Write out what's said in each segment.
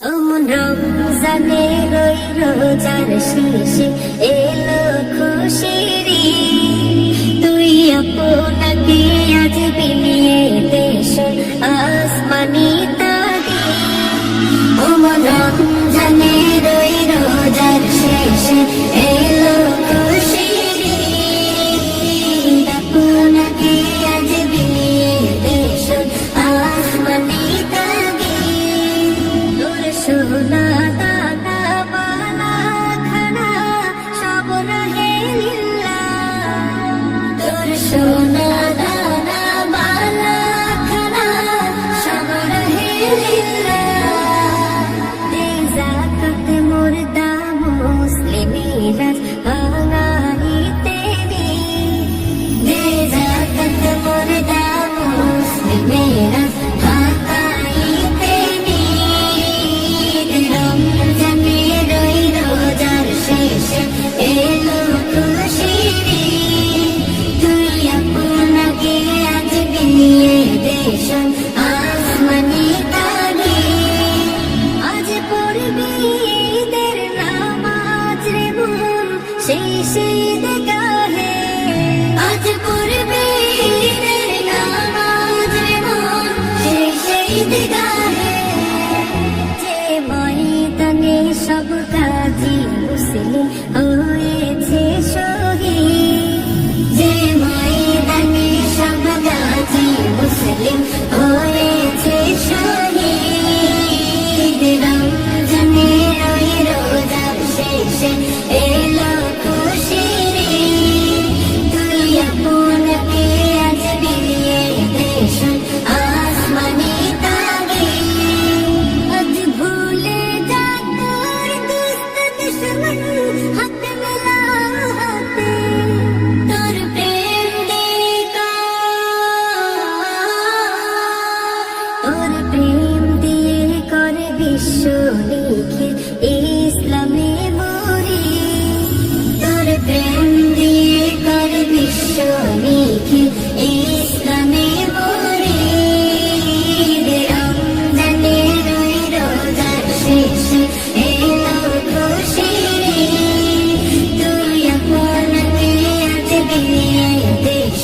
অমন রমজানের ওই রোজার শেষে এলো খুশির ঈদ। তুই আপনাকে আজ বিলিয়ে দেশ আসমানি তাগি। অমন রমজানের ওই রোজার শেষে এলো খুশির ঈদ। আপনাকে আজ বিলিয়ে দেশ আসমানি তাগি। সোনা দানা বালা খানা সব রহে লিল্লাহ। তোর সোনা দানা বালা খানা সব রহে লিল্লাহ। দে যাকাত মুর্দা মুসলিমিনা ভাঙাইতে দি। দে যাকাত মুর্দা মুসলিমিনা ভাঙাইতে দি। রমজানের ওই রোজার শেষে এলো খুশির ঈদ। তুই আপনাকে আজ বিলিয়ে দেশ আসমানি তাগি। আজ পড়বি ঈদের নামাজ রে মন শেষে ঈদগাহে। আজ পড়বি ঈদের নামাজ রে মন শেষে ঈদগাহে। যে ময়দানে সব কাজী মুসলিম হয়েছে শহীদ। যে ময়দানে সব কাজী মুসলিম হয়েছে শহীদ। রমজানের ওই রোজার শেষে এলো খুশির ঈদ। তুই আপনাকে আজ বিলিয়ে দেশ আসমানি তাগি। আজ ভুলে যা তোর দুস্ত দুশ্মন হাত মেলা হাতে। তোর প্রেম দিয়ে তোর প্রেম দিয়ে করে বিশ্ব লিখে ইসলামে মরি। তোর প্রেম দিয়ে করে বিশ্ব লিখে ইসলামে মরি। রমজানের ওই রোজার শেষে এলো খুশির ঈদ। তুই আপনাকে আজ বিলিয়ে দেশ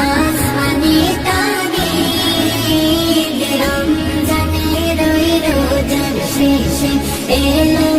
আসমানি তাগি। রমজানের ওই রোজার শেষে এলো